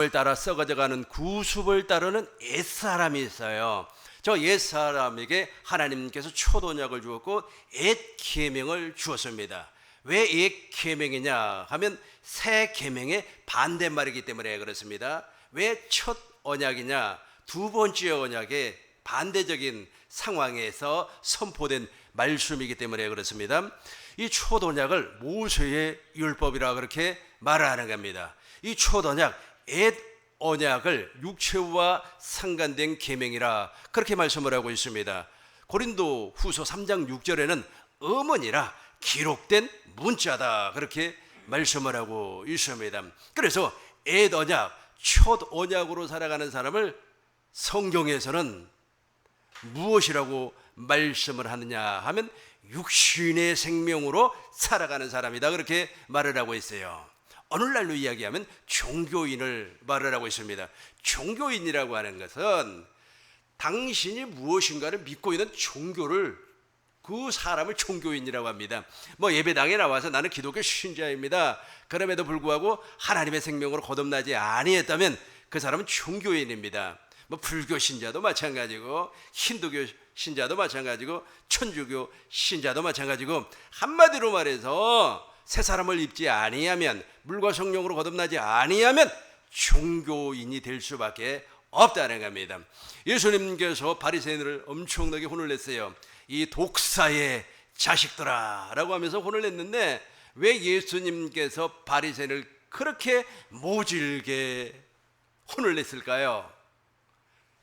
따라 썩어져가는 구습을 따르는 옛사람이 있어요. 저 옛사람에게 하나님께서 첫 언약을 주었고 옛 계명을 주었습니다. 왜 옛 계명이냐 하면 새 계명의 반대말이기 때문에 그렇습니다. 왜 첫 언약이냐? 두 번째 언약의 반대적인 상황에서 선포된 말씀이기 때문에 그렇습니다. 이 첫 언약을 모세의 율법이라 그렇게 말하는 겁니다. 이 첫 언약, 옛 언약을 육체와 상관된 계명이라 그렇게 말씀을 하고 있습니다. 고린도 후서 3장 6절에는 음원이라 기록된 문자다 그렇게 말씀을 하고 있습니다. 그래서 옛 언약, 첫 언약으로 살아가는 사람을 성경에서는 무엇이라고 말씀을 하느냐 하면 육신의 생명으로 살아가는 사람이다 그렇게 말을 하고 있어요. 오늘날로 이야기하면 종교인을 말을 하고 있습니다. 종교인이라고 하는 것은 당신이 무엇인가를 믿고 있는 종교를, 그 사람을 종교인이라고 합니다. 뭐 예배당에 나와서 나는 기독교 신자입니다. 그럼에도 불구하고 하나님의 생명으로 거듭나지 아니했다면 그 사람은 종교인입니다. 뭐 불교 신자도 마찬가지고 힌두교 신자도 마찬가지고 천주교 신자도 마찬가지고, 한마디로 말해서 새 사람을 입지 아니하면, 물과 성령으로 거듭나지 아니하면 종교인이 될 수밖에 없다는 겁니다. 예수님께서 바리새인을 엄청나게 혼을 냈어요. 이 독사의 자식들아 라고 하면서 혼을 냈는데, 왜 예수님께서 바리새인을 그렇게 모질게 혼을 냈을까요?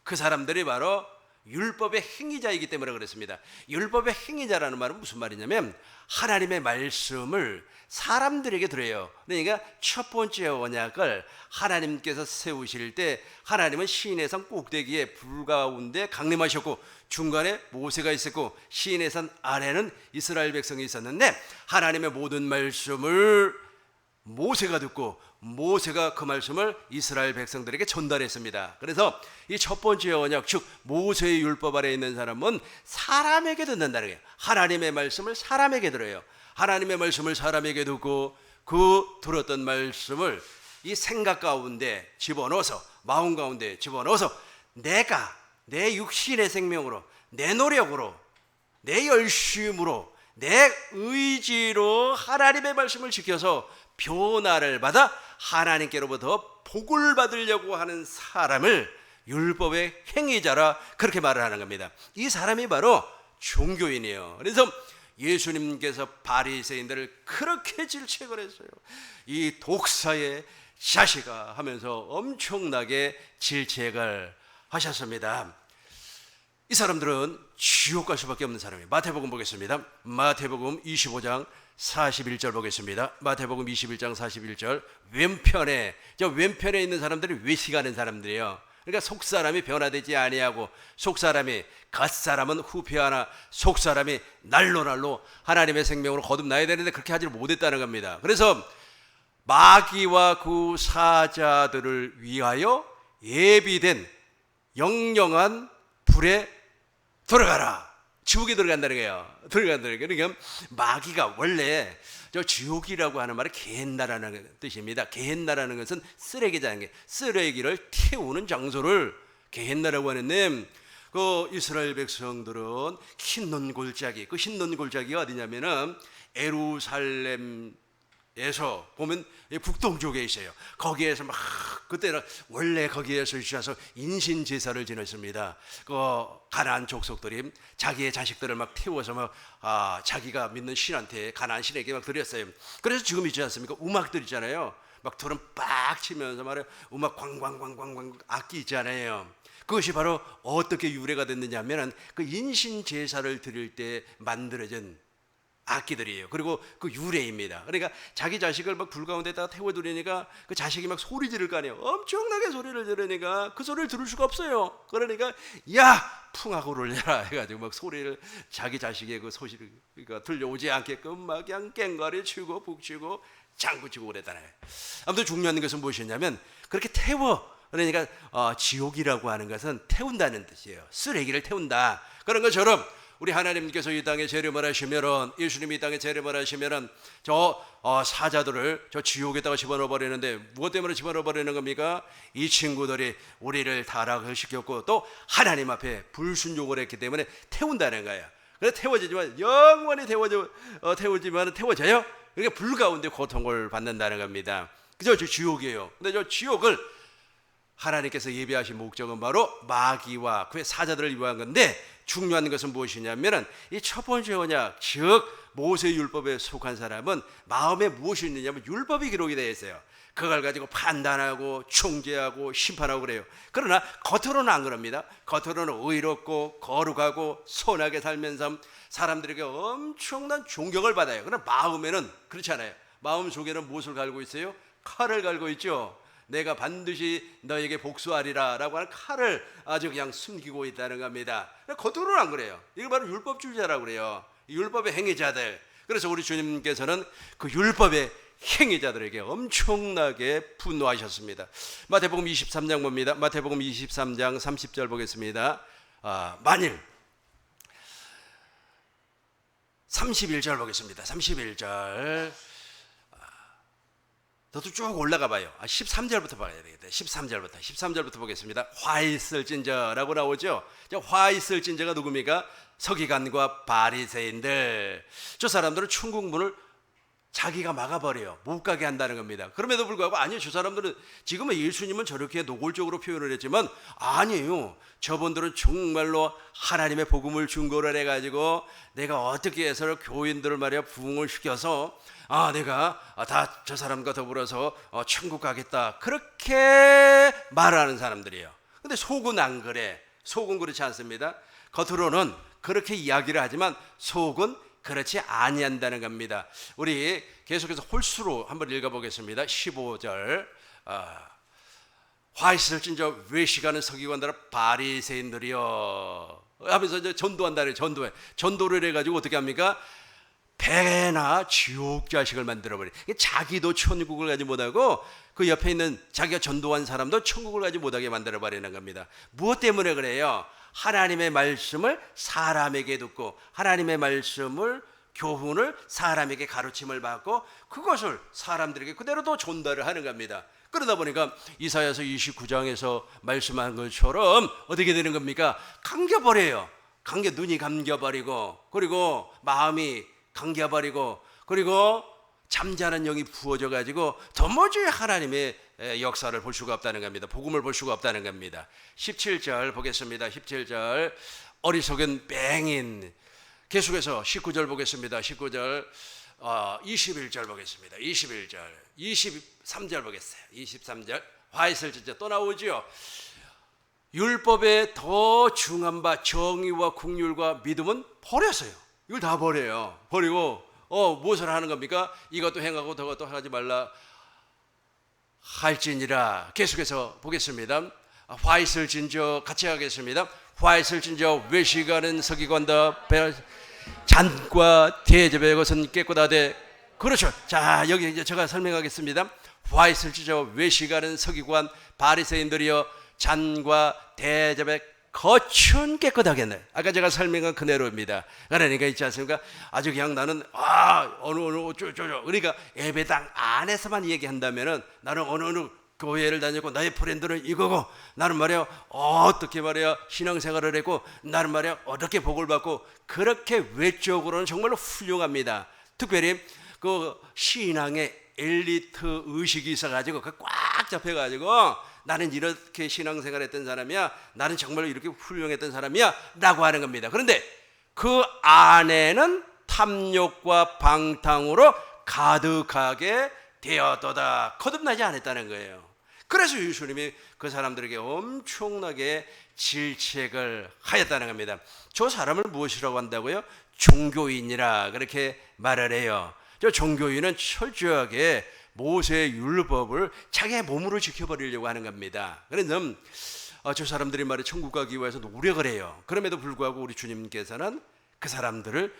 그 사람들이 바로 율법의 행위자이기 때문에 그렇습니다. 율법의 행위자라는 말은 무슨 말이냐면 하나님의 말씀을 사람들에게 들어요. 그러니까 첫 번째 언약을 하나님께서 세우실 때 하나님은 시인의 산 꼭대기에 불 가운데 강림하셨고 중간에 모세가 있었고 시인의 산 아래는 이스라엘 백성이 있었는데, 하나님의 모든 말씀을 모세가 듣고 모세가 그 말씀을 이스라엘 백성들에게 전달했습니다. 그래서 이 첫 번째 언약, 즉 모세의 율법 아래에 있는 사람은 사람에게 듣는다는 거예요. 하나님의 말씀을 사람에게 들어요. 하나님의 말씀을 사람에게 듣고 그 들었던 말씀을 이 생각 가운데 집어넣어서, 마음 가운데 집어넣어서 내가 내 육신의 생명으로, 내 노력으로, 내 열심으로, 내 의지로 하나님의 말씀을 지켜서 변화를 받아 하나님께로부터 복을 받으려고 하는 사람을 율법의 행위자라 그렇게 말을 하는 겁니다. 이 사람이 바로 종교인이에요. 그래서 예수님께서 바리새인들을 그렇게 질책을 했어요. 이 독사의 자식아 하면서 엄청나게 질책을 하셨습니다. 이 사람들은 지옥 갈 수밖에 없는 사람이에요. 마태복음 보겠습니다. 마태복음 25장 41절 보겠습니다. 마태복음 21장 41절. 왼편에 있는 사람들이 외식하는 사람들이에요. 그러니까 속사람이 변화되지 아니하고 속사람이 갓사람은 후패하나 속사람이 날로 하나님의 생명으로 거듭나야 되는데 그렇게 하지 못했다는 겁니다. 그래서 마귀와 그 사자들을 위하여 예비된 영영한 불에 들어가라. 지옥에 들어간다는 거예요. 그러니까 마귀가 원래 저 지옥이라고 하는 말은 게헨나라는 뜻입니다. 게헨나라는 것은 쓰레기라는 게, 쓰레기를 태우는 장소를 게헨나라고 하는데, 그 이스라엘 백성들은 흰 골짜기, 그 흰 골짜기가 어디냐면은 에루살렘에서 보면 북동쪽에 있어요. 거기에서 막 그때는 원래 거기에서 주셔서 인신 제사를 지냈습니다. 그 가나안 족속들이 자기의 자식들을 막 태워서 막 자기가 믿는 신한테, 가나안 신에게 막 드렸어요. 그래서 지금 있지 않습니까? 음악들 있잖아요. 막 드럼 빡 치면서 말해 음악 광광광광광 악기 있잖아요. 그것이 바로 어떻게 유래가 됐느냐면은 그 인신 제사를 드릴 때 만들어진 악기들이에요. 그리고 그 유래입니다. 그러니까 자기 자식을 막 불 가운데다가 태워두려니까 그 자식이 막 소리 지를 거 아니에요. 엄청나게 소리를 지르니까 그 소리를 들을 수가 없어요. 그러니까 야 풍악을 내라 해가지고 막 소리를, 자기 자식의 그 소리가 들려오지 않게끔 막 그냥 깽가리 치고 북치고 장구치고 그랬다네. 아무튼 중요한 것은 무엇이냐면 그렇게 태워, 그러니까 지옥이라고 하는 것은 태운다는 뜻이에요. 쓰레기를 태운다. 그런 것처럼 우리 하나님께서 이 땅에 재림을 하시면은, 예수님이 이 땅에 재림을 하시면은 사자들을 저 지옥에다가 집어넣어 버리는데, 무엇 때문에 집어넣어 버리는 겁니까? 이 친구들이 우리를 타락을 시켰고 또 하나님 앞에 불순종을 했기 때문에 태운다는 거예요. 그래서 태워지지만 영원히 태워져요. 그러니까 불 가운데 고통을 받는다는 겁니다. 그죠? 저 지옥이에요. 근데 저 지옥을 하나님께서 예비하신 목적은 바로 마귀와 그의 사자들을 위한 건데, 중요한 것은 무엇이냐면은 이 첫 번째 언약, 즉 모세 율법에 속한 사람은 마음에 무엇이 있느냐면 율법이 기록이 되어 있어요. 그걸 가지고 판단하고 중재하고 심판하고 그래요. 그러나 겉으로는 안 그럽니다. 겉으로는 의롭고 거룩하고 선하게 살면서 사람들에게 엄청난 존경을 받아요. 그러나 마음에는 그렇지 않아요. 마음 속에는 무엇을 갈고 있어요? 칼을 갈고 있죠. 내가 반드시 너에게 복수하리라 라고 하는 칼을 아주 그냥 숨기고 있다는 겁니다. 겉으로는 안 그래요. 이거 바로 율법주의자라고 그래요. 율법의 행위자들. 그래서 우리 주님께서는 그 율법의 행위자들에게 엄청나게 분노하셨습니다. 마태복음 23장 봅니다. 마태복음 23장 30절 보겠습니다. 만일 31절 보겠습니다. 31절. 저도 쭉 올라가 봐요. 13절부터 봐야 되겠다. 13절부터 보겠습니다. 화 있을진저라고 나오죠. 화 있을진저가 누굽니까? 서기관과 바리새인들. 저 사람들은 천국 문을 자기가 막아버려요. 못 가게 한다는 겁니다. 그럼에도 불구하고 아니요, 저 사람들은 지금은 예수님은 저렇게 노골적으로 표현을 했지만 아니에요. 저분들은 정말로 하나님의 복음을 증거를 해가지고 내가 어떻게 해서 교인들을 말이야 부흥을 시켜서 내가 다 저 사람과 더불어서 천국 가겠다, 그렇게 말하는 사람들이에요. 근데 속은 안 그래. 속은 그렇지 않습니다. 겉으로는 그렇게 이야기를 하지만 속은 그렇지 아니한다는 겁니다. 우리 계속해서 홀수로 한번 읽어보겠습니다. 15절. 화 있을진저 외식하는 서기관들아 바리새인들이여 하면서 이제 전도한다는 전도를 해가지고 어떻게 합니까? 배나 지옥 자식을 만들어버려. 자기도 천국을 가지 못하고 그 옆에 있는 자기가 전도한 사람도 천국을 가지 못하게 만들어버리는 겁니다. 무엇 때문에 그래요? 하나님의 말씀을 사람에게 듣고 하나님의 말씀을 교훈을 사람에게 가르침을 받고 그것을 사람들에게 그대로 또 전달을 하는 겁니다. 그러다 보니까 이사야서 29장에서 말씀한 것처럼 어떻게 되는 겁니까? 감겨버려요. 눈이 감겨버리고, 그리고 마음이 감겨버리고, 그리고 잠자는 영이 부어져 가지고 도무지 하나님의 역사를 볼 수가 없다는 겁니다. 복음을 볼 수가 없다는 겁니다. 17절 보겠습니다. 17절. 어리석은 맹인. 계속해서 19절 보겠습니다. 19절. 21절 보겠습니다. 21절. 23절 보겠어요. 23절. 화 있을진저 또 나오죠. 율법에 더 중한 바 정의와 긍휼과 믿음은 버렸어요. 이걸 다 버려요. 버리고 무엇을 하는 겁니까? 이것도 행하고 저것도 하지 말라 할지니라. 계속해서 보겠습니다. 화 있을진저 같이 하겠습니다. 화 있을진저 외식하는 서기관다 잔과 대접의 것은 깨끗하되. 그렇죠. 자, 여기 이제 제가 설명하겠습니다. 화 있을진저 외식하는 서기관 바리새인들이여 잔과 대접의 겉은 깨끗하겠네. 아까 제가 설명한 그대로입니다. 그러니까 있지 않습니까? 아주 그냥 나는 어느 그러니까 예배당 안에서만 얘기한다면은 나는 어느 교회를 다니고 나의 브랜드는 이거고 나는 말이야 어떻게 말이야 신앙생활을 했고 나는 말이야 어떻게 복을 받고, 그렇게 외적으로는 정말로 훌륭합니다. 특별히 그 신앙의 엘리트 의식이 있어가지고 그 꽉 잡혀가지고 나는 이렇게 신앙생활 했던 사람이야, 나는 정말로 이렇게 훌륭했던 사람이야 라고 하는 겁니다. 그런데 그 안에는 탐욕과 방탕으로 가득하게 되었도다. 거듭나지 않았다는 거예요. 그래서 예수님이 그 사람들에게 엄청나게 질책을 하였다는 겁니다. 저 사람을 무엇이라고 한다고요? 종교인이라 그렇게 말을 해요. 저 종교인은 철저하게 모세의 율법을 자기의 몸으로 지켜버리려고 하는 겁니다. 그래서 저 사람들이 말이야 천국 가기 위해서 노력을 해요. 그럼에도 불구하고 우리 주님께서는 그 사람들을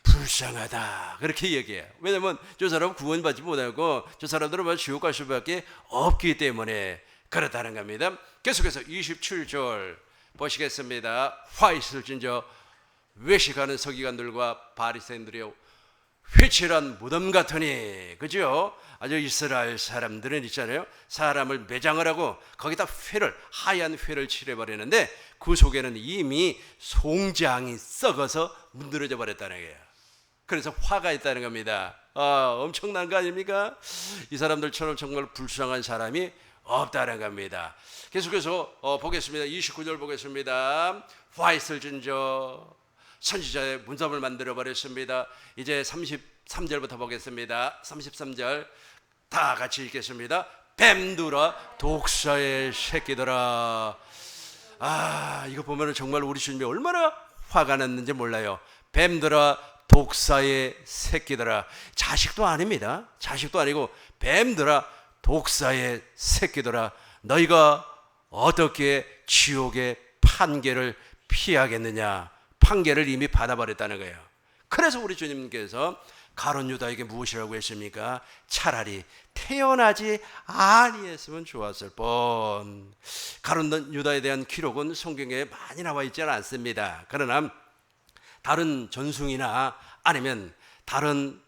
불쌍하다 그렇게 얘기해요. 왜냐하면 저 사람은 구원받지 못하고 저 사람들은 지옥 갈 수밖에 없기 때문에 그렇다는 겁니다. 계속해서 27절 보시겠습니다. 화 있을진저 외식하는 서기관들과 바리새인들이여 회칠한 무덤 같으니, 그죠? 아주 이스라엘 사람들은 있잖아요, 사람을 매장을 하고 거기다 하얀 회를 칠해버리는데 그 속에는 이미 송장이 썩어서 문드러져 버렸다는 거예요. 그래서 화가 있다는 겁니다. 엄청난 거 아닙니까? 이 사람들처럼 정말 불쌍한 사람이 없다는 겁니다. 계속해서 보겠습니다. 29절 보겠습니다. 화이트를 진저 선지자의 문답을 만들어 버렸습니다. 이제 33절부터 보겠습니다. 33절 다 같이 읽겠습니다. 뱀들아 독사의 새끼들아. 이거 보면 정말 우리 주님이 얼마나 화가 났는지 몰라요. 뱀들아 독사의 새끼들아. 자식도 아닙니다. 자식도 아니고 뱀들아 독사의 새끼들아. 너희가 어떻게 지옥의 판결을 피하겠느냐. 판결을 이미 받아버렸다는 거예요. 그래서 우리 주님께서 가룟 유다에게 무엇이라고 했습니까? 차라리 태어나지 아니했으면 좋았을 뻔. 가룟 유다에 대한 기록은 성경에 많이 나와 있지는 않습니다. 그러나 다른 전승이나 아니면 다른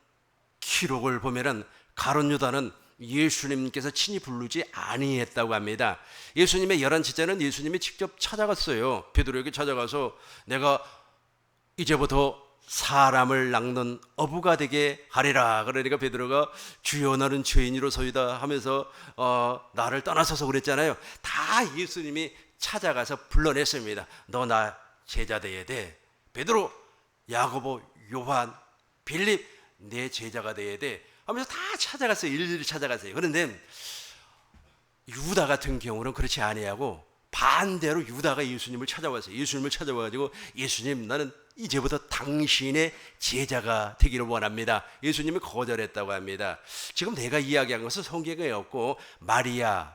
기록을 보면은 가룟 유다는 예수님께서 친히 부르지 아니했다고 합니다. 예수님의 11제자는 예수님이 직접 찾아갔어요. 베드로에게 찾아가서 내가 이제부터 사람을 낚는 어부가 되게 하리라. 그러니까 베드로가 주여 나는 죄인으로서이다 하면서 나를 떠나서서 그랬잖아요. 다 예수님이 찾아가서 불러냈습니다. 너 나 제자 되어야 돼. 베드로, 야고보, 요한, 빌립 내 제자가 되어야 돼 하면서 다 찾아갔어요. 일일이 찾아갔어요. 그런데 유다 같은 경우는 그렇지 아니하고 반대로 유다가 예수님을 찾아왔어요. 예수님을 찾아와가지고 예수님 나는 이제부터 당신의 제자가 되기를 원합니다. 예수님이 거절했다고 합니다. 지금 내가 이야기한 것은 성경에 없고 마리아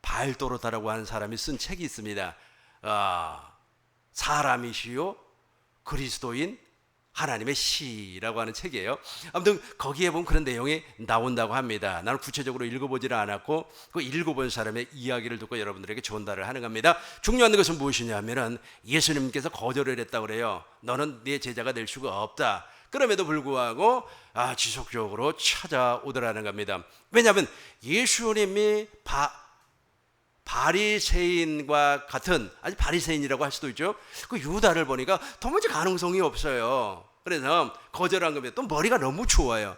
발도로다라고 하는 사람이 쓴 책이 있습니다. 사람이시요 그리스도인 하나님의 시라고 하는 책이에요. 아무튼 거기에 보면 그런 내용이 나온다고 합니다. 나는 구체적으로 읽어보지는 않았고 그 읽어본 사람의 이야기를 듣고 여러분들에게 전달을 하는 겁니다. 중요한 것은 무엇이냐 하면은 예수님께서 거절을 했다고 그래요. 너는 네 제자가 될 수가 없다. 그럼에도 불구하고 지속적으로 찾아오더라는 겁니다. 왜냐하면 예수님이 바리새인과 같은, 아니 바리새인이라고 할 수도 있죠. 그 유다를 보니까 도무지 가능성이 없어요. 그래서 거절한 겁니다. 또 머리가 너무 좋아요.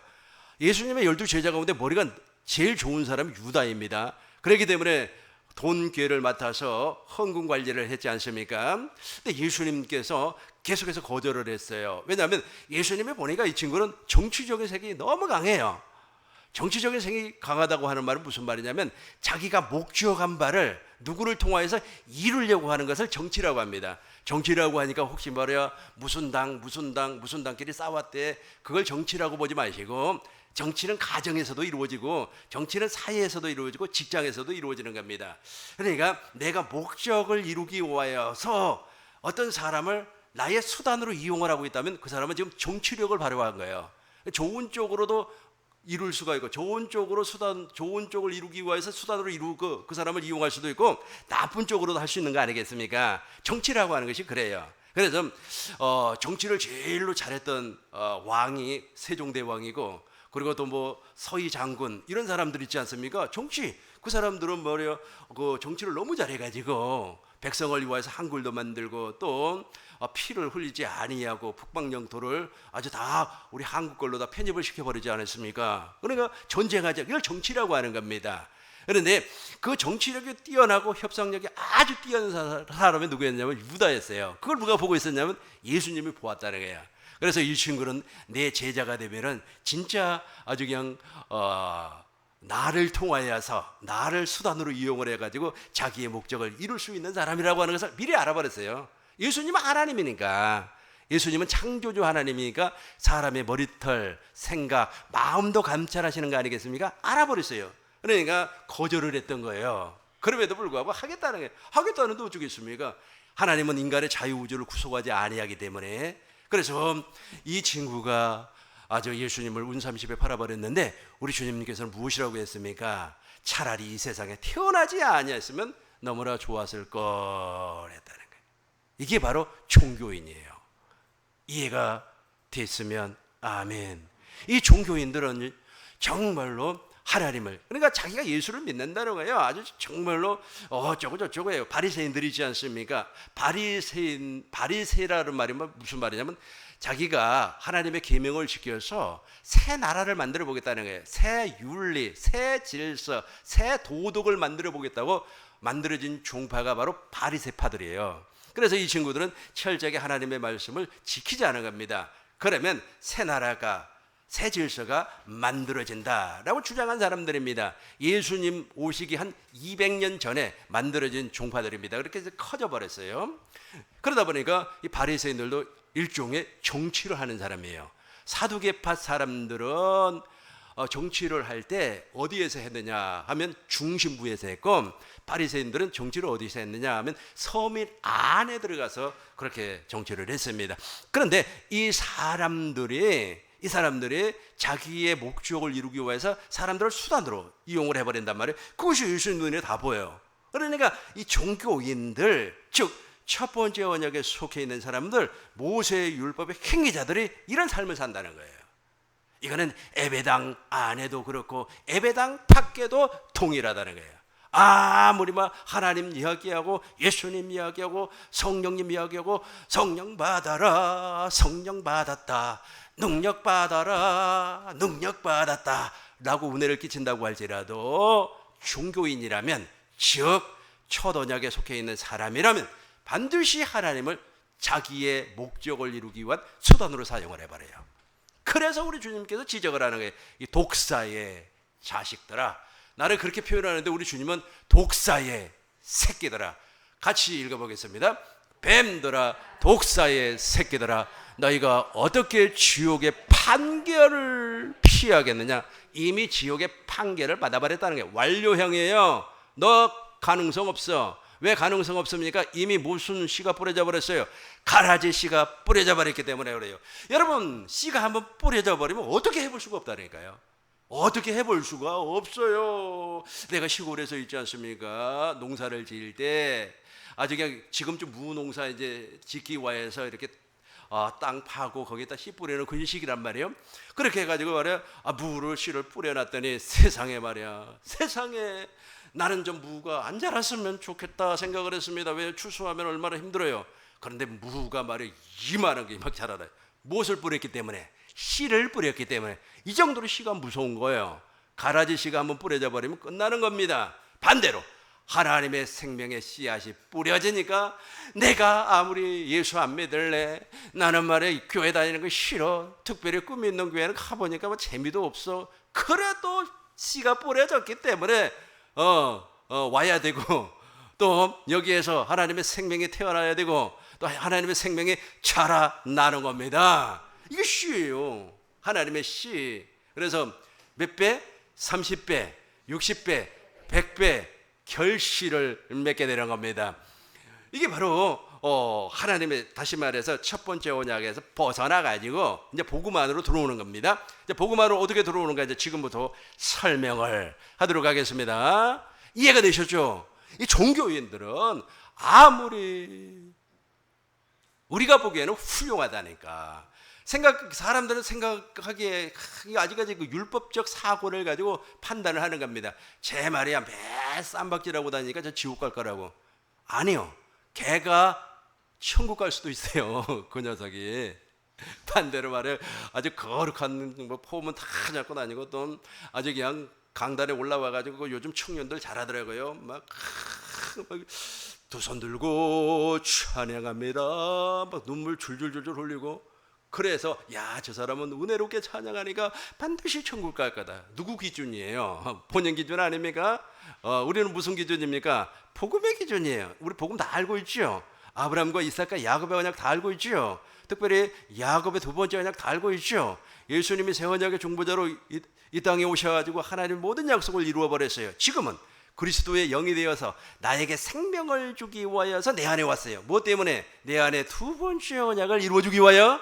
예수님의 12제자 가운데 머리가 제일 좋은 사람이 유다입니다. 그렇기 때문에 돈 기회를 맡아서 헌금 관리를 했지 않습니까? 근데 예수님께서 계속해서 거절을 했어요. 왜냐하면 예수님이 보니까 이 친구는 정치적인 색이 너무 강해요. 정치적인 생이 강하다고 하는 말은 무슨 말이냐면 자기가 목적한 바를 누구를 통하여서 이루려고 하는 것을 정치라고 합니다. 정치라고 하니까 혹시 말이야 무슨 당끼리 싸웠대, 그걸 정치라고 보지 마시고 정치는 가정에서도 이루어지고 정치는 사회에서도 이루어지고 직장에서도 이루어지는 겁니다. 그러니까 내가 목적을 이루기 위하여서 어떤 사람을 나의 수단으로 이용을 하고 있다면 그 사람은 지금 정치력을 발휘한 거예요. 좋은 쪽으로도 이룰 수가 있고 좋은 쪽을 이루기 위해서 수단으로 이루고 그 사람을 이용할 수도 있고 나쁜 쪽으로도 할 수 있는 거 아니겠습니까? 정치라고 하는 것이 그래요. 그래서 정치를 제일로 잘했던 왕이 세종대왕이고, 그리고 또 뭐 서희 장군 이런 사람들 있지 않습니까? 정치, 그 사람들은 뭐래요? 그 정치를 너무 잘해가지고 백성을 위해서 한글도 만들고 또 피를 흘리지 아니하고 북방 영토를 아주 다 우리 한국 걸로 다 편입을 시켜버리지 않았습니까? 그러니까 전쟁하자, 이걸 정치라고 하는 겁니다. 그런데 그 정치력이 뛰어나고 협상력이 아주 뛰어난 사람이 누구였냐면 유다였어요. 그걸 누가 보고 있었냐면 예수님이 보았다는 거예요. 그래서 이 친구는 내 제자가 되면은 진짜 아주 그냥 나를 통하여서 나를 수단으로 이용을 해가지고 자기의 목적을 이룰 수 있는 사람이라고 하는 것을 미리 알아버렸어요. 예수님은 하나님이니까, 예수님은 창조주 하나님이니까 사람의 머리털, 생각, 마음도 감찰하시는 거 아니겠습니까? 알아버렸어요. 그러니까 거절을 했던 거예요. 그럼에도 불구하고 하겠다는 게, 하겠다는데 어쩌겠습니까? 하나님은 인간의 자유우주를 구속하지 아니하기 때문에. 그래서 이 친구가 아주 예수님을 운삼십에 팔아버렸는데 우리 주님께서는 무엇이라고 했습니까? 차라리 이 세상에 태어나지 아니했으면 너무나 좋았을 걸 했다는 거예요. 이게 바로 종교인이에요. 이해가 됐으면 아멘. 이 종교인들은 정말로 하나님을, 그러니까 자기가 예수를 믿는다는 거예요. 아주 정말로 어쩌고 저쩌고예요. 바리새인들이지 않습니까? 바리새라는 말이 무슨 말이냐면 자기가 하나님의 계명을 지켜서 새 나라를 만들어 보겠다는 거예요. 새 윤리, 새 질서, 새 도덕을 만들어 보겠다고 만들어진 종파가 바로 바리새파들이에요. 그래서 이 친구들은 철저하게 하나님의 말씀을 지키지 않은 겁니다. 그러면 새 나라가, 새 질서가 만들어진다라고 주장한 사람들입니다. 예수님 오시기 한 200년 전에 만들어진 종파들입니다. 그렇게 해서 커져 버렸어요. 그러다 보니까 이 바리새인들도 일종의 정치를 하는 사람이에요. 사두개파 사람들은 정치를 할 때 어디에서 했느냐 하면 중심부에서 했고, 바리새인들은 정치를 어디서 했느냐 하면 서민 안에 들어가서 그렇게 정치를 했습니다. 그런데 이 사람들이 자기의 목적을 이루기 위해서 사람들을 수단으로 이용을 해버린단 말이에요. 그것이 예수님 눈에 다 보여요. 그러니까 이 종교인들, 즉 첫 번째 언약에 속해 있는 사람들, 모세의 율법의 행위자들이 이런 삶을 산다는 거예요. 이거는 예배당 안에도 그렇고 예배당 밖에도 동일하다는 거예요. 아무리 막 하나님 이야기하고 예수님 이야기하고 성령님 이야기하고 성령 받아라, 성령 받았다, 능력 받아라, 능력 받았다 라고 은혜를 끼친다고 할지라도 종교인이라면, 즉 첫 언약에 속해 있는 사람이라면 반드시 하나님을 자기의 목적을 이루기 위한 수단으로 사용을 해버려요. 그래서 우리 주님께서 지적을 하는 거예요. 이 독사의 자식들아. 나를 그렇게 표현하는데 우리 주님은 독사의 새끼들아. 같이 읽어보겠습니다. 뱀들아, 독사의 새끼들아, 너희가 어떻게 지옥의 판결을 피하겠느냐. 이미 지옥의 판결을 받아버렸다는 게 완료형이에요. 너 가능성 없어. 왜 가능성 없습니까? 이미 무슨 씨가 뿌려져 버렸어요. 가라지 씨가 뿌려져 버렸기 때문에 그래요. 여러분, 씨가 한번 뿌려져 버리면 어떻게 해볼 수가 없다니까요. 어떻게 해볼 수가 없어요. 내가 시골에서 있지 않습니까? 농사를 지을 때 아주 그냥 지금쯤 무농사 이제 짓기 위해서 이렇게 땅 파고 거기다 씨 뿌리는 그 시기란 말이에요. 그렇게 해가지고 말이야, 무를 씨를 뿌려놨더니 세상에 말이야, 세상에 나는 좀 무가 안 자랐으면 좋겠다 생각을 했습니다. 왜? 추수하면 얼마나 힘들어요. 그런데 무가 말이야 이만한 게 막 자라나요. 무엇을 뿌렸기 때문에? 씨를 뿌렸기 때문에. 이 정도로 씨가 무서운 거예요. 가라지 씨가 한번 뿌려져 버리면 끝나는 겁니다. 반대로 하나님의 생명의 씨앗이 뿌려지니까 내가 아무리 예수 안 믿을래, 나는 말이야 교회 다니는 거 싫어, 특별히 꿈이 있는 교회는 가보니까 뭐 재미도 없어, 그래도 씨가 뿌려졌기 때문에 와야 되고, 또 여기에서 하나님의 생명이 태어나야 되고, 또 하나님의 생명이 자라나는 겁니다. 이게 씨예요. 하나님의 씨. 그래서 몇 배? 30배, 60배, 100배 결실을 맺게 되는 겁니다. 이게 바로 하나님의, 다시 말해서 첫 번째 언약에서 벗어나 가지고 이제 복음 안으로 들어오는 겁니다. 이제 복음 안으로 어떻게 들어오는가 이제 지금부터 설명을 하도록 하겠습니다. 이해가 되셨죠? 이 종교인들은 아무리 우리가 보기에는 훌륭하다니까, 사람들은 생각하기에 아직까지 그 율법적 사고를 가지고 판단을 하는 겁니다. 제 말이야 매 쌈박질하고 다니니까 저 지옥 갈 거라고. 아니요, 걔가 천국 갈 수도 있어요. 그 녀석이. 반대로 말해 아주 거룩한 뭐 폼은 다 잡고 다니고, 또 아주 그냥 강단에 올라와 가지고 요즘 청년들 잘하더라고요. 막 두 손 들고 찬양합니다. 막 눈물 줄줄줄줄 흘리고. 그래서 야, 저 사람은 은혜롭게 찬양하니까 반드시 천국 갈 거다. 누구 기준이에요? 본인 기준 아닙니까? 우리는 무슨 기준입니까? 복음의 기준이에요. 우리 복음 다 알고 있죠? 아브라함과 이삭과 야곱의 언약 다 알고 있죠? 특별히 야곱의 두 번째 언약 다 알고 있죠? 예수님이 새 언약의 중보자로 이 땅에 오셔가지고 하나님 모든 약속을 이루어 버렸어요. 지금은 그리스도의 영이 되어서 나에게 생명을 주기 위하여서 내 안에 왔어요. 무엇 때문에? 내 안에 두 번째 언약을 이루어주기 위하여.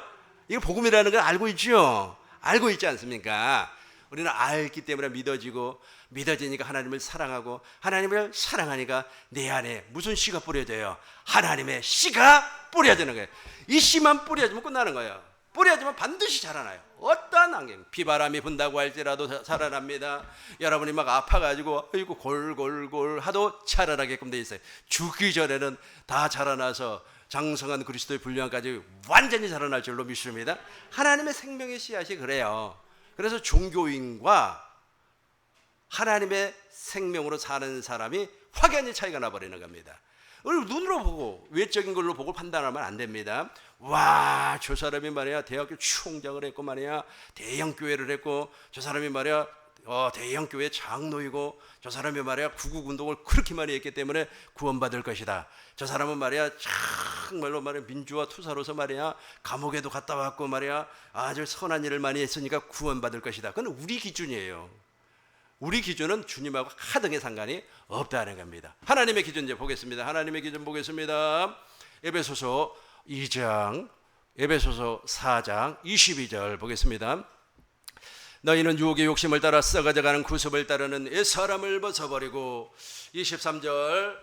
이거 복음이라는 걸 알고 있죠? 알고 있지 않습니까? 우리는 알기 때문에 믿어지고, 믿어지니까 하나님을 사랑하고, 하나님을 사랑하니까 내 안에 무슨 씨가 뿌려져요? 하나님의 씨가 뿌려지는 거예요. 이 씨만 뿌려지면 끝나는 거예요. 뿌려지면 반드시 자라나요. 어떠한 환경, 비바람이 분다고 할지라도 자라납니다. 여러분이 막 아파가지고 아이고 골골골 하도 자라나게끔 돼 있어요. 죽기 전에는 다 자라나서 장성한 그리스도의 분량까지 완전히 자라날 줄로 믿습니다. 하나님의 생명의 씨앗이 그래요. 그래서 종교인과 하나님의 생명으로 사는 사람이 확연히 차이가 나버리는 겁니다. 눈으로 보고 외적인 걸로 보고 판단하면 안 됩니다. 와, 저 사람이 말이야 대학교 총장을 했고 말이야 대형 교회를 했고, 저 사람이 말이야 대형 교회 장로이고, 저 사람이 말이야 구국 운동을 그렇게 많이 했기 때문에 구원받을 것이다. 저 사람은 말이야 정말로 말이야 민주화 투사로서 말이야 감옥에도 갔다 왔고 말이야 아주 선한 일을 많이 했으니까 구원받을 것이다. 그건 우리 기준이에요. 우리 기준은 주님하고 하등의 상관이 없다는 겁니다. 하나님의 기준 이제 보겠습니다. 하나님의 기준 보겠습니다. 에베소서 2장, 에베소서 4장 22절 보겠습니다. 너희는 유혹의 욕심을 따라 썩어져가는 구습을 따르는 옛사람을 벗어버리고, 23절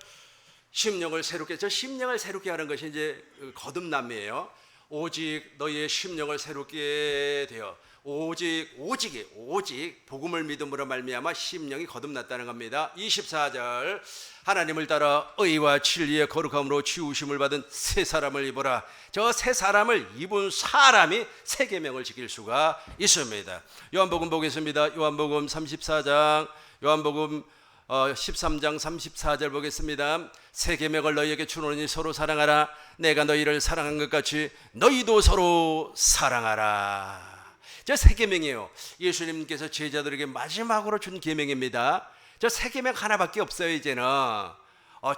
심령을 새롭게, 저 심령을 새롭게 하는 것이 이제 거듭남이에요. 오직 너희의 심령을 새롭게 되어, 오직 복음을 믿음으로 말미암아 심령이 거듭났다는 겁니다. 24절 하나님을 따라 의와 진리의 거룩함으로 지우심을 받은 새 사람을 입어라. 저 새 사람을 입은 사람이 새 계명을 지킬 수가 있습니다. 요한복음 보겠습니다. 요한복음 34장, 요한복음 13장 34절 보겠습니다. 새 계명을 너희에게 주노니 서로 사랑하라. 내가 너희를 사랑한 것 같이 너희도 서로 사랑하라. 저 새 계명이에요. 예수님께서 제자들에게 마지막으로 준 계명입니다. 저 새 계명 하나밖에 없어요. 이제는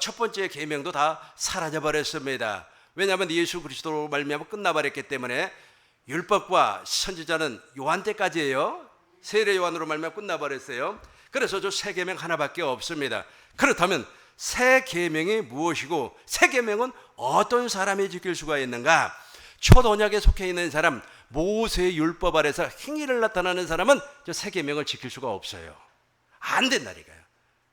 첫 번째 계명도 다 사라져 버렸습니다. 왜냐하면 예수 그리스도로 말미암아 끝나버렸기 때문에. 율법과 선지자는 요한 때까지예요. 세례 요한으로 말미암아 끝나버렸어요. 그래서 저 새 계명 하나밖에 없습니다. 그렇다면 새 계명이 무엇이고, 새 계명은 어떤 사람이 지킬 수가 있는가? 첫 언약에 속해 있는 사람, 모세의 율법 아래서 행위를 나타나는 사람은 저 새 계명을 지킬 수가 없어요. 안 된다니까요.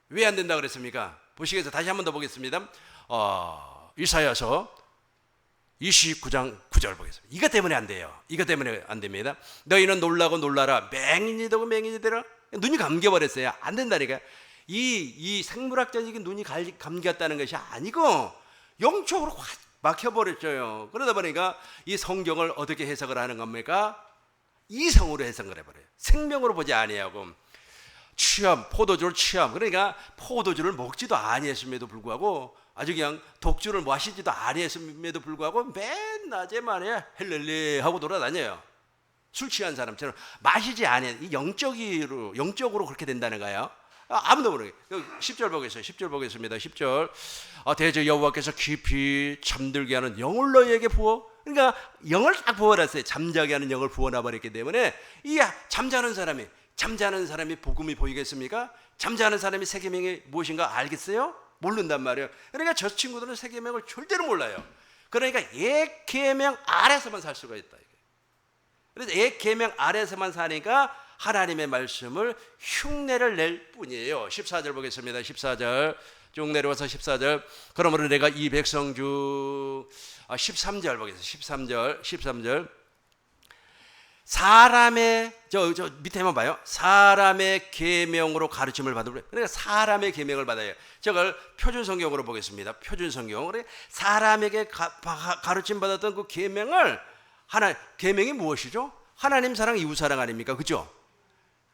왜 안 된다 그랬습니까? 보시겠어요? 다시 한 번 더 보겠습니다. 이사야서 29장 9절 보겠습니다. 이것 때문에 안 돼요. 이것 때문에 안 됩니다. 너희는 놀라고 놀라라. 맹인이 되고 맹인이 되라. 눈이 감겨버렸어요. 안 된다니까요. 이 생물학적인 눈이 감겼다는 것이 아니고 영적으로 확 막혀버렸죠. 그러다 보니까 이 성경을 어떻게 해석을 하는 겁니까? 이성으로 해석을 해버려요. 생명으로 보지 아니하고. 취함, 포도주를 취함. 그러니까 포도주를 먹지도 아니했음에도 불구하고, 아주 그냥 독주를 마시지도 아니했음에도 불구하고 맨 낮에 말이야 헬렐레 하고 돌아다녀요. 술 취한 사람처럼. 마시지 아니, 영적으로 그렇게 된다는 거예요. 아무도 모르게. 10절 보겠어요. 10절 보겠습니다. 10절. 대저 여호와께서 깊이 잠들게 하는 영을 너희에게 부어. 그러니까 영을 딱 부어놨어요. 잠자게 하는 영을 부어놔버렸기 때문에 이 잠자는 사람이 복음이 보이겠습니까? 잠자는 사람이 새 계명이 무엇인가 알겠어요? 모른단 말이에요. 그러니까 저 친구들은 새 계명을 절대로 몰라요. 그러니까 옛 계명 아래서만 살 수가 있다. 그래서 옛 계명 아래서만 사니까 하나님의 말씀을 흉내를 낼 뿐이에요. 14절 보겠습니다. 14절 쭉 내려와서 14절. 그러므로 내가 이 백성 중 13절 보겠습니다. 13절 사람의 저 밑에만 봐요. 사람의 계명으로 가르침을 받으면, 그러니까 사람의 계명을 받아요. 저걸 표준 성경으로 보겠습니다. 표준 성경. 사람에게 가르침 받았던 그 계명을 계명이 무엇이죠? 하나님 사랑, 이웃 사랑 아닙니까? 그죠?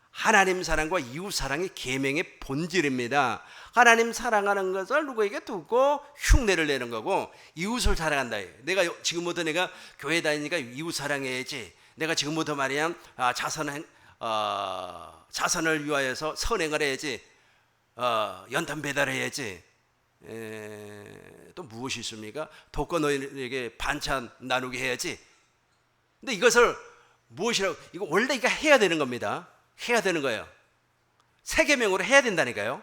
하나님 사랑과 이웃 사랑이 계명의 본질입니다. 하나님 사랑하는 것을 누구에게 두고 흉내를 내는 거고, 이웃을 사랑한다. 내가 지금부터 내가 교회 다니니까 이웃 사랑해야지. 내가 지금부터 말이야 자선을 위하여서 선행을 해야지. 연탄 배달해야지. 또 무엇이 있습니까? 독거노인에게 반찬 나누게 해야지. 근데 이것을 무엇이라고? 이거 원래 이거 해야 되는 겁니다. 해야 되는 거예요. 새 계명으로 해야 된다니까요.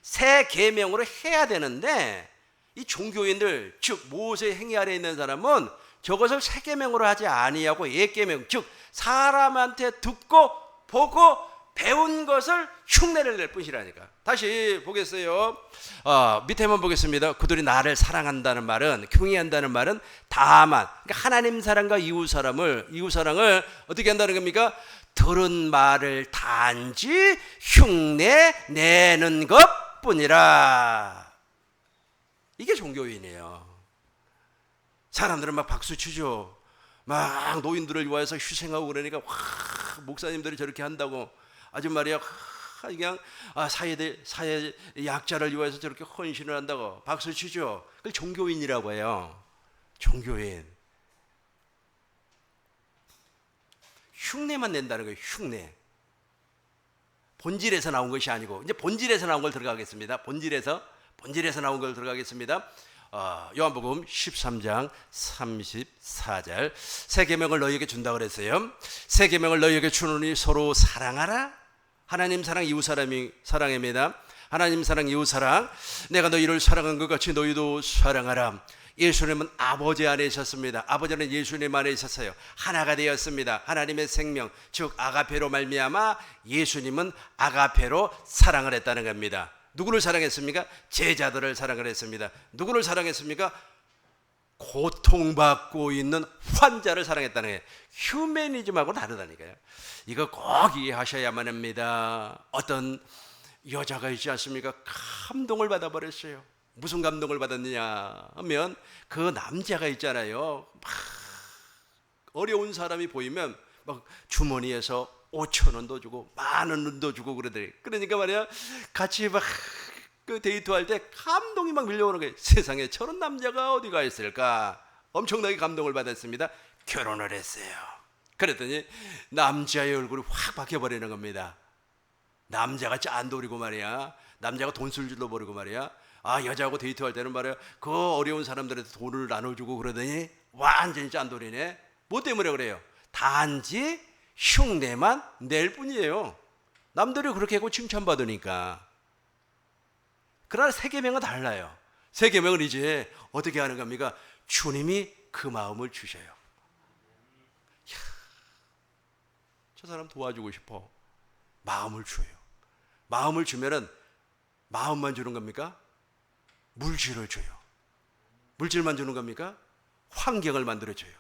새 계명으로 해야 되는데 이 종교인들, 즉 모세의 행위 아래 있는 사람은 저것을 새 계명으로 하지 아니하고 옛 계명, 즉 사람한테 듣고 보고 배운 것을 흉내를 낼 뿐이라니까. 다시 보겠어요. 밑에만 보겠습니다. 그들이 나를 사랑한다는 말은, 경외한다는 말은 다만, 그러니까 하나님 사랑과 이웃 사랑을 어떻게 한다는 겁니까? 들은 말을 단지 흉내 내는 것뿐이라. 이게 종교인이에요. 사람들은 막 박수 치죠. 막 노인들을 위해서 희생하고 그러니까 와, 목사님들이 저렇게 한다고 아주 말이야 그냥 사회 약자를 위해서 저렇게 헌신을 한다고 박수 치죠. 그걸 종교인이라고 해요. 종교인. 흉내만 낸다는 거예요. 흉내. 본질에서 나온 것이 아니고, 이제 본질에서 나온 걸 들어가겠습니다. 본질에서 나온 걸 들어가겠습니다. 요한복음 13장 34절. 새 계명을 너희에게 준다 그랬어요. 새 계명을 너희에게 주노니 서로 사랑하라. 하나님 사랑, 이웃 사랑입니다. 하나님 사랑, 이웃 사랑. 내가 너희를 사랑한 것 같이 너희도 사랑하라. 예수님은 아버지 안에 있었습니다. 아버지는 예수님 안에 있었어요. 하나가 되었습니다. 하나님의 생명, 즉 아가페로 말미암아 예수님은 아가페로 사랑을 했다는 겁니다. 누구를 사랑했습니까? 제자들을 사랑을 했습니다. 누구를 사랑했습니까? 고통받고 있는 환자를 사랑했다는 거예요. 휴머니즘하고 다르다니까요. 이거 꼭 이해하셔야만 합니다. 어떤 여자가 있지 않습니까? 감동을 받아버렸어요. 무슨 감동을 받았느냐 하면 그 남자가 있잖아요. 막 어려운 사람이 보이면 막 주머니에서 5,000원도 주고 10,000원도 주고 그러더래. 그러니까 말이야 같이 막 그 데이트할 때 감동이 막 밀려오는 거예요. 세상에 저런 남자가 어디가 있을까? 엄청나게 감동을 받았습니다. 결혼을 했어요. 그랬더니 남자의 얼굴이 확 바뀌어버리는 겁니다. 남자가 짠돌이고 말이야. 남자가 돈 쓸 줄도 모르고 말이야. 여자하고 데이트할 때는 말이야 그 어려운 사람들한테 돈을 나눠주고 그러더니 완전히 짠돌이네. 뭐 때문에 그래요? 단지 흉내만 낼 뿐이에요. 남들이 그렇게 하고 칭찬받으니까. 그러나 새 계명은 달라요. 새 계명은 이제 어떻게 하는 겁니까? 주님이 그 마음을 주셔요. 이야, 저 사람 도와주고 싶어. 마음을 줘요. 마음을 주면은 마음만 주는 겁니까? 물질을 줘요. 물질만 주는 겁니까? 환경을 만들어줘요.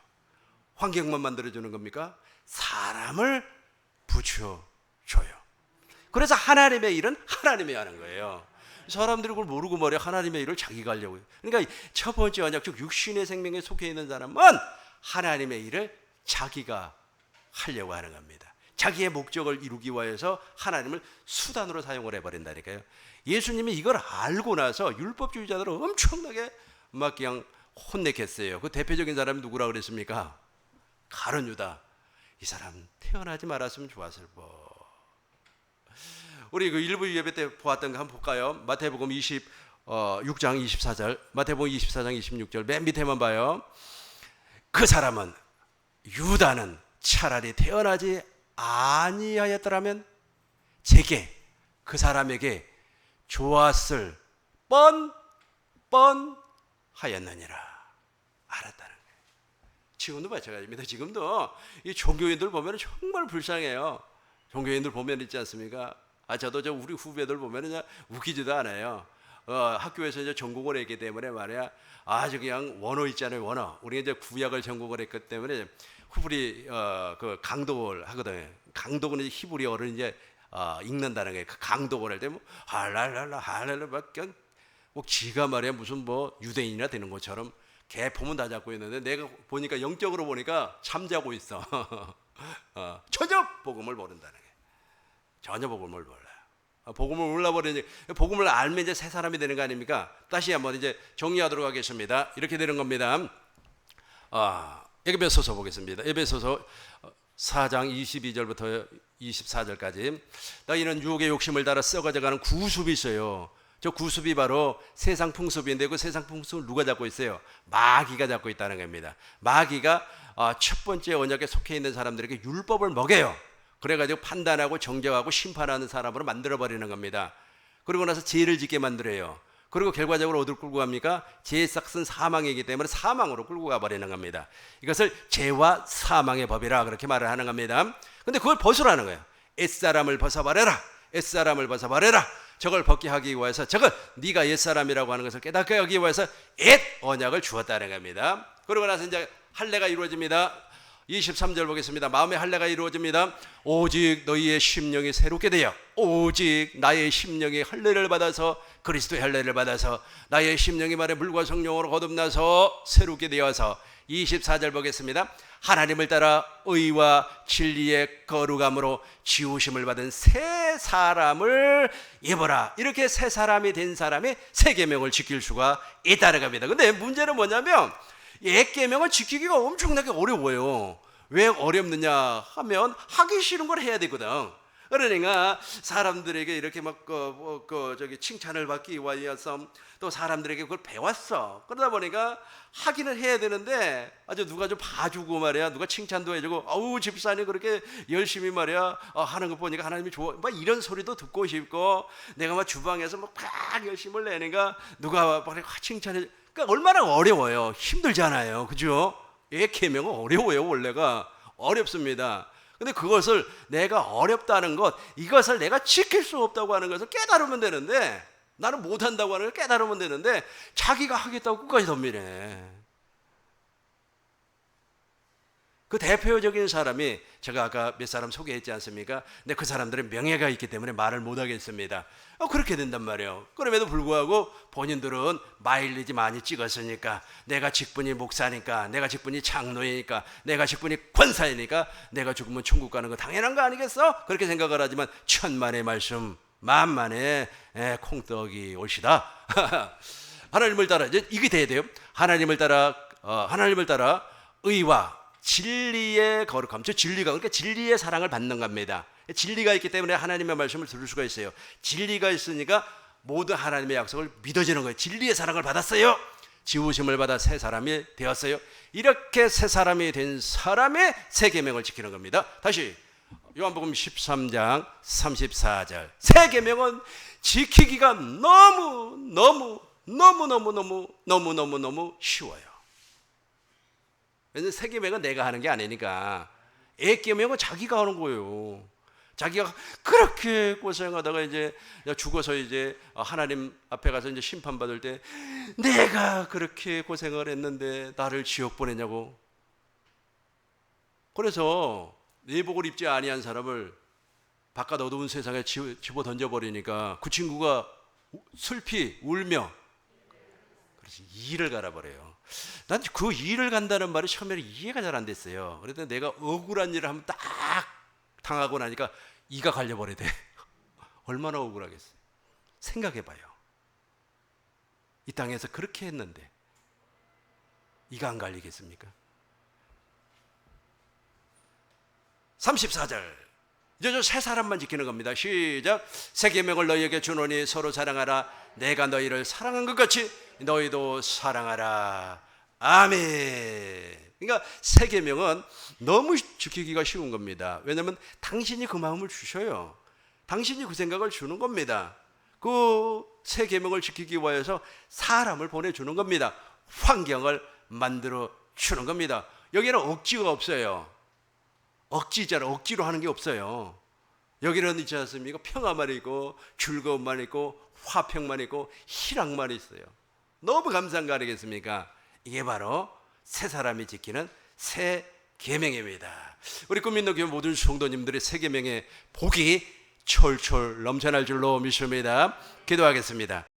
환경만 만들어주는 겁니까? 사람을 붙여줘요. 그래서 하나님의 일은 하나님이 하는 거예요. 사람들이 그걸 모르고 말이야 하나님의 일을 자기가 하려고요. 그러니까 첫 번째 언약, 즉 육신의 생명에 속해 있는 사람은 하나님의 일을 자기가 하려고 하는 겁니다. 자기의 목적을 이루기 위해서 하나님을 수단으로 사용을 해버린다니까요. 예수님이 이걸 알고 나서 율법주의자들을 엄청나게 막 그냥 혼내겠어요. 그 대표적인 사람이 누구라 그랬습니까? 가룟 유다. 이 사람 태어나지 말았으면 좋았을 법. 우리 그 일부 예배 때 보았던 거 한번 볼까요? 마태복음 26장 24절. 마태복음 24장 26절 맨 밑에만 봐요. 그 사람은 유다는 차라리 태어나지 아니하였더라면 제게 그 사람에게 좋았을 뻔하였느니라. 알았다는 거예요. 지금도 마찬가지입니다. 지금도 이 종교인들 보면 정말 불쌍해요. 종교인들 보면 있지 않습니까? 저도 우리 후배들 보면 웃기지도 않아요. 학교에서 이제 전공을 했기 때문에 말이야. 아주 그냥 원어 있잖아요. 원어. 우리가 이제 구약을 전공을 했기 때문에 후불이 그 강독을 하거든요. 강독은 이제 히브리어를 이제 읽는다는 거예요. 그 강독을 할 때 뭐 할랄라 막 그냥 꼭 지가 말이야 무슨 뭐 유대인이나 되는 것처럼 개폼은 다 잡고 있는데 내가 보니까 영적으로 보니까 잠자고 있어. 전혀 복음을 모른다는 거예요. 전혀 복음을 몰라요. 복음을 몰라버리니 복음을 알면 이제 새 사람이 되는 거 아닙니까? 다시 한번 이제 정리하도록 하겠습니다. 이렇게 되는 겁니다. 에베소서 보겠습니다. 에베소서 4장 22절부터 24절까지. 너희는 유혹의 욕심을 따라 썩어져가는 구습이 있어요. 저 구습이 바로 세상 풍습인데 그 세상 풍습을 누가 잡고 있어요? 마귀가 잡고 있다는 겁니다. 마귀가 첫 번째 언약에 속해 있는 사람들에게 율법을 먹여요. 그래가지고 판단하고 정죄하고 심판하는 사람으로 만들어버리는 겁니다. 그리고 나서 죄를 짓게 만들어요. 그리고 결과적으로 어디로 끌고 갑니까? 죄의 싹은 사망이기 때문에 사망으로 끌고 가버리는 겁니다. 이것을 죄와 사망의 법이라 그렇게 말을 하는 겁니다. 근데 그걸 벗으라는 거예요. 옛사람을 벗어버려라. 옛사람을 벗어버려라. 저걸 벗게 하기 위해서, 저걸 네가 옛사람이라고 하는 것을 깨닫게 하기 위해서 옛 언약을 주었다는 겁니다. 그러고 나서 이제 할례가 이루어집니다. 23절 보겠습니다. 마음의 할례가 이루어집니다. 오직 너희의 심령이 새롭게 되어, 오직 나의 심령이 할례를 받아서, 그리스도의 할례를 받아서 나의 심령이 말에 물과 성령으로 거듭나서 새롭게 되어서, 24절 보겠습니다. 하나님을 따라 의와 진리의 거룩함으로 지우심을 받은 새 사람을 입어라. 이렇게 새 사람이 된 사람이 새 계명을 지킬 수가 있다는 겁니다. 근데 문제는 뭐냐면 옛 계명을 지키기가 엄청나게 어려워요. 왜 어렵느냐 하면 하기 싫은 걸 해야 되거든. 그러니까 사람들에게 이렇게 막 칭찬을 받기 위해서 또 사람들에게 그걸 배웠어. 그러다 보니까 하기는 해야 되는데 아주 누가 좀 봐주고 말이야, 누가 칭찬도 해주고, 아우 집사님 그렇게 열심히 말이야 하는 거 보니까 하나님이 좋아, 막 이런 소리도 듣고 싶고, 내가 막 주방에서 막 열심을 내니까 누가 막 칭찬해. 그러니까 얼마나 어려워요. 힘들잖아요, 그죠? 옛 계명은 어려워요. 원래가 어렵습니다. 근데 그것을 내가 어렵다는 것, 이것을 내가 지킬 수 없다고 하는 것을 깨달으면 되는데, 나는 못한다고 하는 걸 깨달으면 되는데 자기가 하겠다고 끝까지 덤비네. 그 대표적인 사람이 제가 아까 몇 사람 소개했지 않습니까? 근데 그 사람들은 명예가 있기 때문에 말을 못하겠습니다. 그렇게 된단 말이에요. 그럼에도 불구하고 본인들은 마일리지 많이 찍었으니까, 내가 직분이 목사니까, 내가 직분이 장로이니까, 내가 직분이 권사이니까 내가 죽으면 천국 가는 거 당연한 거 아니겠어? 그렇게 생각을 하지만 천만의 말씀 만만의 콩떡이 올시다. 하나님을 따라 이게 돼야 돼요. 하나님을 따라 의와 진리의 거룩함, 저 진리가, 그러니까 진리의 사랑을 받는 겁니다. 진리가 있기 때문에 하나님의 말씀을 들을 수가 있어요. 진리가 있으니까 모든 하나님의 약속을 믿어지는 거예요. 진리의 사랑을 받았어요. 지우심을 받아 새 사람이 되었어요. 이렇게 새 사람이 된 사람의 새 계명을 지키는 겁니다. 다시 요한복음 13장 34절. 새 계명은 지키기가 너무 쉬워요. 왜냐하면 새 계명은 내가 하는 게 아니니까. 옛 계명은 자기가 하는 거예요. 자기가 그렇게 고생하다가 이제 죽어서 이제 하나님 앞에 가서 이제 심판받을 때, 내가 그렇게 고생을 했는데 나를 지옥 보내냐고. 그래서 내복을 입지 아니한 사람을 바깥 어두운 세상에 집어 던져버리니까 그 친구가 슬피 울며, 그래서 이를 갈아버려요. 난 그 이를 간다는 말이 처음에는 이해가 잘 안 됐어요. 그래서 내가 억울한 일을 한번 딱 당하고 나니까 이가 갈려버리대. 얼마나 억울하겠어요. 생각해봐요. 이 땅에서 그렇게 했는데 이가 안 갈리겠습니까? 34절. 이제 저 세 사람만 지키는 겁니다. 시작. 새 계명을 너희에게 주노니 서로 사랑하라. 내가 너희를 사랑한 것 같이 너희도 사랑하라. 아멘. 그러니까 새 계명은 너무 지키기가 쉬운 겁니다. 왜냐하면 당신이 그 마음을 주셔요. 당신이 그 생각을 주는 겁니다. 그 새 계명을 지키기 위해서 사람을 보내주는 겁니다. 환경을 만들어 주는 겁니다. 여기는 억지가 없어요. 억지잖아. 억지로 하는 게 없어요. 여기는 있지 않습니까? 평화만 있고 즐거움만 있고 화평만 있고 희락만 있어요. 너무 감사한 거 아니겠습니까? 이게 바로 새 사람이 지키는 새 계명입니다. 우리 꿈있는 교회 모든 성도님들의 새 계명의 복이 철철 넘쳐날 줄로 믿습니다. 기도하겠습니다.